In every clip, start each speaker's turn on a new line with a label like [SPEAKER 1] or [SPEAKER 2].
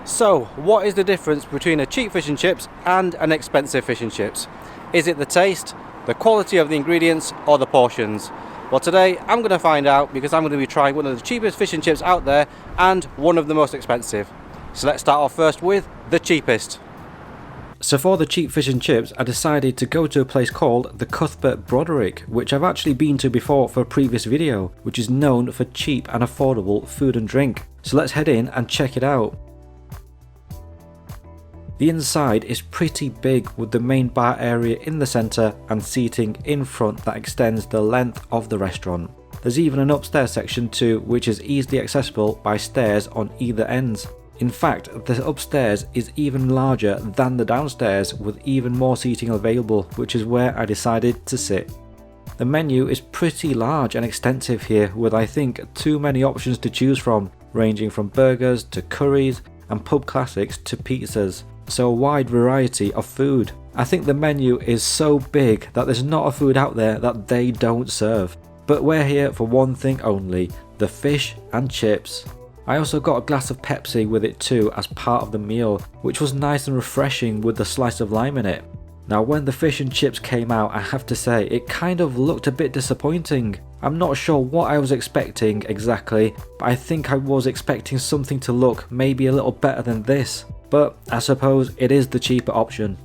[SPEAKER 1] So, what is the difference between a cheap fish and chips and an expensive fish and chips? Is it the taste, the quality of the ingredients, or the portions? Well, today I'm going to find out because I'm going to be trying one of the cheapest fish and chips out there and one of the most expensive. So let's start off first with the cheapest. So for the cheap fish and chips, I decided to go to a place called the Cuthbert Brodrick, which I've actually been to before for a previous video, which is known for cheap and affordable food and drink. So let's head in and check it out. The inside is pretty big with the main bar area in the centre and seating in front that extends the length of the restaurant. There's even an upstairs section too, which is easily accessible by stairs on either ends. In fact, the upstairs is even larger than the downstairs with even more seating available, which is where I decided to sit. The menu is pretty large and extensive here with I think too many options to choose from, ranging from burgers to curries and pub classics to pizzas. So a wide variety of food. I think the menu is so big that there's not a food out there that they don't serve. But we're here for one thing only, the fish and chips. I also got a glass of Pepsi with it too as part of the meal, which was nice and refreshing with the slice of lime in it. Now when the fish and chips came out, I have to say it kind of looked a bit disappointing. I'm not sure what I was expecting exactly, but I think I was expecting something to look maybe a little better than this. But I suppose it is the cheaper option.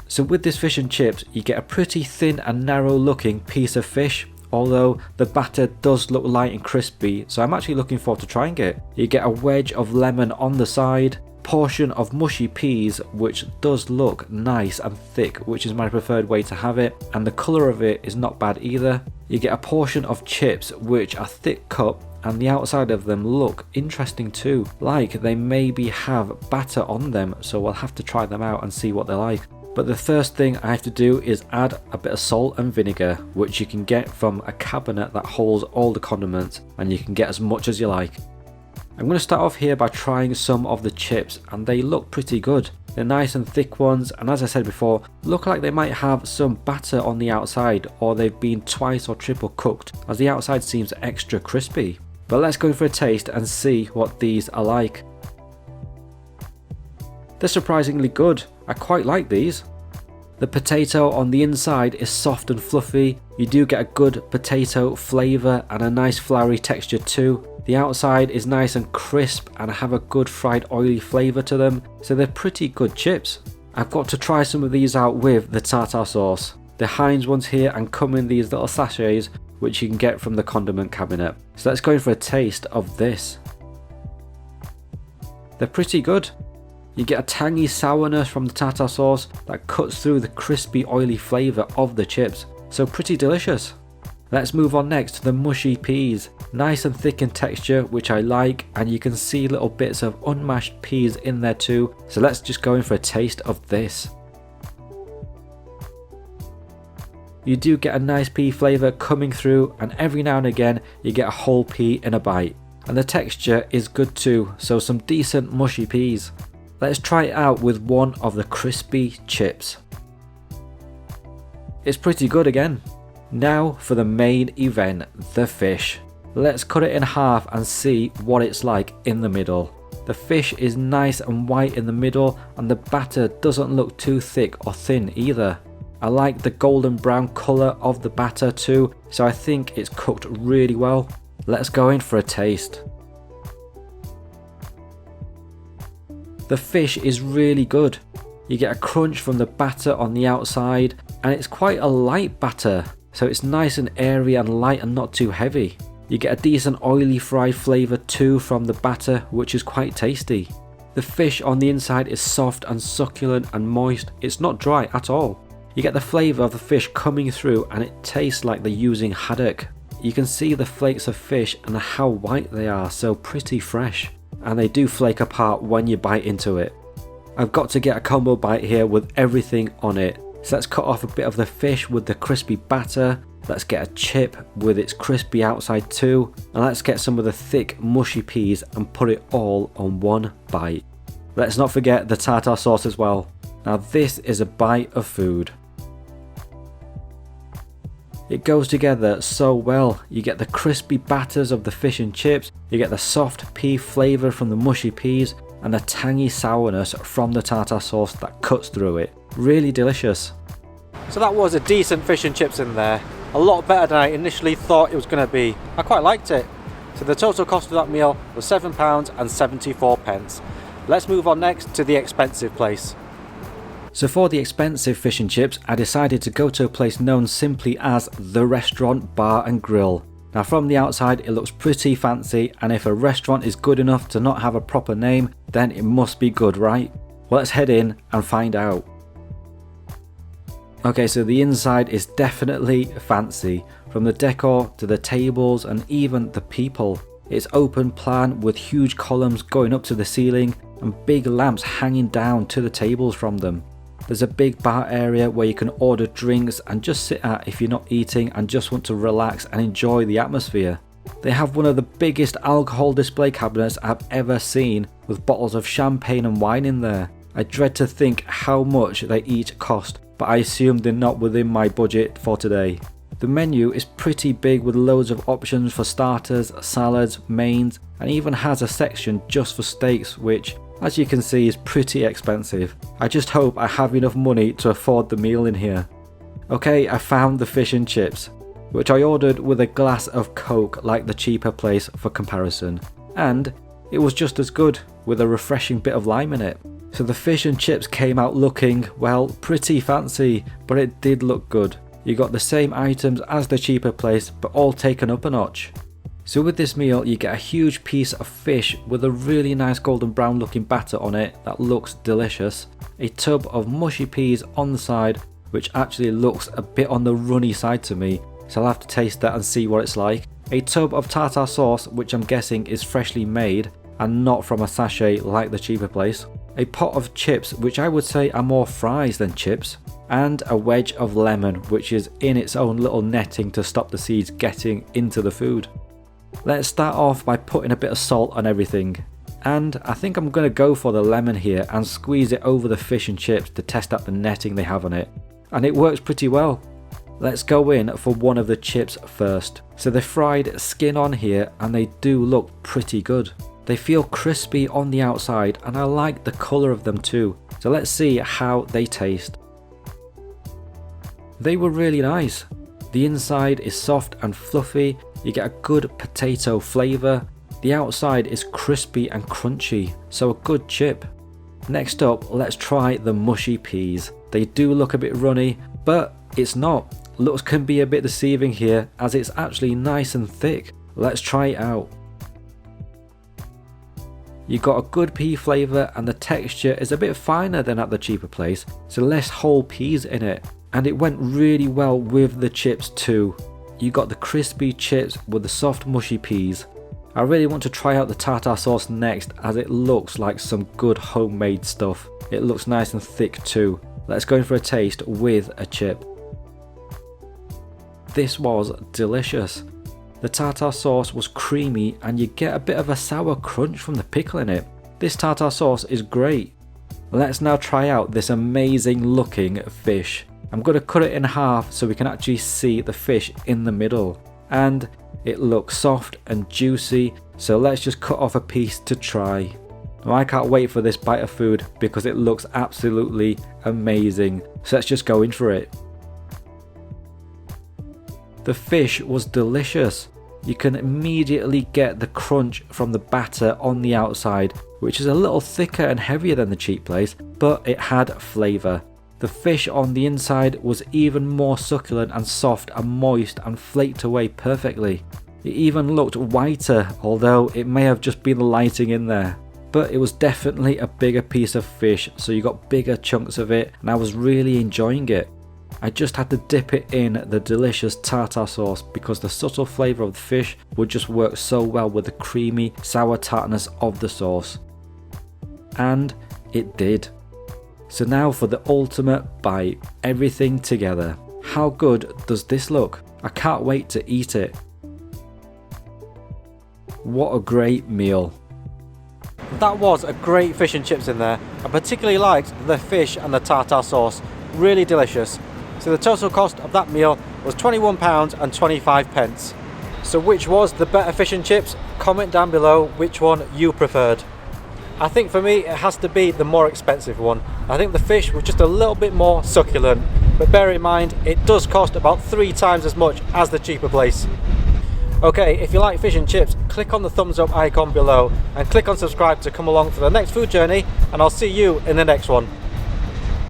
[SPEAKER 1] So with this fish and chips, you get a pretty thin and narrow looking piece of fish, although the batter does look light and crispy, so I'm actually looking forward to trying it. You get a wedge of lemon on the side, portion of mushy peas which does look nice and thick, which is my preferred way to have it, and the colour of it is not bad either. You get a portion of chips which are thick cut, and the outside of them look interesting too, like they maybe have batter on them, so we'll have to try them out and see what they're like. But the first thing I have to do is add a bit of salt and vinegar, which you can get from a cabinet that holds all the condiments, and you can get as much as you like. I'm going to start off here by trying some of the chips, and they look pretty good. They're nice and thick ones, and as I said before, look like they might have some batter on the outside, or they've been twice or triple cooked, as the outside seems extra crispy. But let's go for a taste and see what these are like. They're surprisingly good. I quite like these. The potato on the inside is soft and fluffy. You do get a good potato flavour and a nice floury texture too. The outside is nice and crisp and have a good fried oily flavour to them, so they're pretty good chips. I've got to try some of these out with the tartar sauce. The Heinz ones here and come in these little sachets which you can get from the condiment cabinet. So let's go in for a taste of this. They're pretty good. You get a tangy sourness from the tartar sauce that cuts through the crispy oily flavour of the chips, so pretty delicious. Let's move on next to the mushy peas. Nice and thick in texture, which I like, and you can see little bits of unmashed peas in there too, so let's just go in for a taste of this. You do get a nice pea flavour coming through, and every now and again you get a whole pea in a bite. And the texture is good too, so some decent mushy peas. Let's try it out with one of the crispy chips. It's pretty good again. Now for the main event, the fish. Let's cut it in half and see what it's like in the middle. The fish is nice and white in the middle, and the batter doesn't look too thick or thin either. I like the golden brown colour of the batter too, so I think it's cooked really well. Let's go in for a taste. The fish is really good. You get a crunch from the batter on the outside, and it's quite a light batter, so it's nice and airy and light and not too heavy. You get a decent oily fried flavour too from the batter, which is quite tasty. The fish on the inside is soft and succulent and moist. It's not dry at all. You get the flavour of the fish coming through, and it tastes like they're using haddock. You can see the flakes of fish and how white they are, so pretty fresh. And they do flake apart when you bite into it. I've got to get a combo bite here with everything on it. So let's cut off a bit of the fish with the crispy batter. Let's get a chip with its crispy outside too. And let's get some of the thick mushy peas and put it all on one bite. Let's not forget the tartar sauce as well. Now this is a bite of food. It goes together so well. You get the crispy batters of the fish and chips, you get the soft pea flavour from the mushy peas, and the tangy sourness from the tartar sauce that cuts through it. Really delicious. So that was a decent fish and chips in there. A lot better than I initially thought it was going to be. I quite liked it. So the total cost of that meal was £7.74. Let's move on next to the expensive place. So for the expensive fish and chips, I decided to go to a place known simply as The Restaurant Bar and Grill. Now from the outside it looks pretty fancy, and if a restaurant is good enough to not have a proper name, then it must be good, right? Well, let's head in and find out. Okay, so the inside is definitely fancy, from the decor to the tables and even the people. It's open plan with huge columns going up to the ceiling and big lamps hanging down to the tables from them. There's a big bar area where you can order drinks and just sit at if you're not eating and just want to relax and enjoy the atmosphere. They have one of the biggest alcohol display cabinets I've ever seen, with bottles of champagne and wine in there. I dread to think how much they each cost, but I assume they're not within my budget for today. The menu is pretty big with loads of options for starters, salads, mains, and even has a section just for steaks, which, as you can see, is pretty expensive. I just hope I have enough money to afford the meal in here. Okay, I found the fish and chips, which I ordered with a glass of Coke like the cheaper place for comparison. And it was just as good, with a refreshing bit of lime in it. So the fish and chips came out looking, well, pretty fancy, but it did look good. You got the same items as the cheaper place, but all taken up a notch. So with this meal you get a huge piece of fish with a really nice golden brown looking batter on it that looks delicious, a tub of mushy peas on the side, which actually looks a bit on the runny side to me, so I'll have to taste that and see what it's like, a tub of tartar sauce, which I'm guessing is freshly made and not from a sachet like the cheaper place, a pot of chips, which I would say are more fries than chips, and a wedge of lemon, which is in its own little netting to stop the seeds getting into the food. Let's start off by putting a bit of salt on everything, and I think I'm going to go for the lemon here and squeeze it over the fish and chips to test out the netting they have on it, and it works pretty well. Let's go in for one of the chips first. So they're fried skin on here and they do look pretty good. They feel crispy on the outside and I like the colour of them too, so let's see how they taste. They were really nice. The inside is soft and fluffy, you get a good potato flavour, the outside is crispy and crunchy, so a good chip. Next up, let's try the mushy peas. They do look a bit runny, but it's not. Looks can be a bit deceiving here as it's actually nice and thick. Let's try it out. You got a good pea flavour and the texture is a bit finer than at the cheaper place, so less whole peas in it. And it went really well with the chips too. You got the crispy chips with the soft mushy peas. I really want to try out the tartar sauce next as it looks like some good homemade stuff. It looks nice and thick too. Let's go in for a taste with a chip. This was delicious. The tartar sauce was creamy and you get a bit of a sour crunch from the pickle in it. This tartar sauce is great. Let's now try out this amazing looking fish. I'm going to cut it in half so we can actually see the fish in the middle. And it looks soft and juicy, so let's just cut off a piece to try. Now I can't wait for this bite of food because it looks absolutely amazing. So let's just go in for it. The fish was delicious. You can immediately get the crunch from the batter on the outside, which is a little thicker and heavier than the cheap place, but it had flavour. The fish on the inside was even more succulent and soft and moist and flaked away perfectly. It even looked whiter, although it may have just been the lighting in there. But it was definitely a bigger piece of fish, so you got bigger chunks of it and I was really enjoying it. I just had to dip it in the delicious tartar sauce because the subtle flavour of the fish would just work so well with the creamy sour tartness of the sauce. And it did. So now for the ultimate bite, everything together. How good does this look? I can't wait to eat it. What a great meal. That was a great fish and chips in there. I particularly liked the fish and the tartar sauce. Really delicious. So the total cost of that meal was £21.25. So which was the better fish and chips? Comment down below which one you preferred. I think for me it has to be the more expensive one. I think the fish was just a little bit more succulent, but bear in mind it does cost about 3 times as much as the cheaper place. Okay, if you like fish and chips, click on the thumbs up icon below and click on subscribe to come along for the next food journey, and I'll see you in the next one.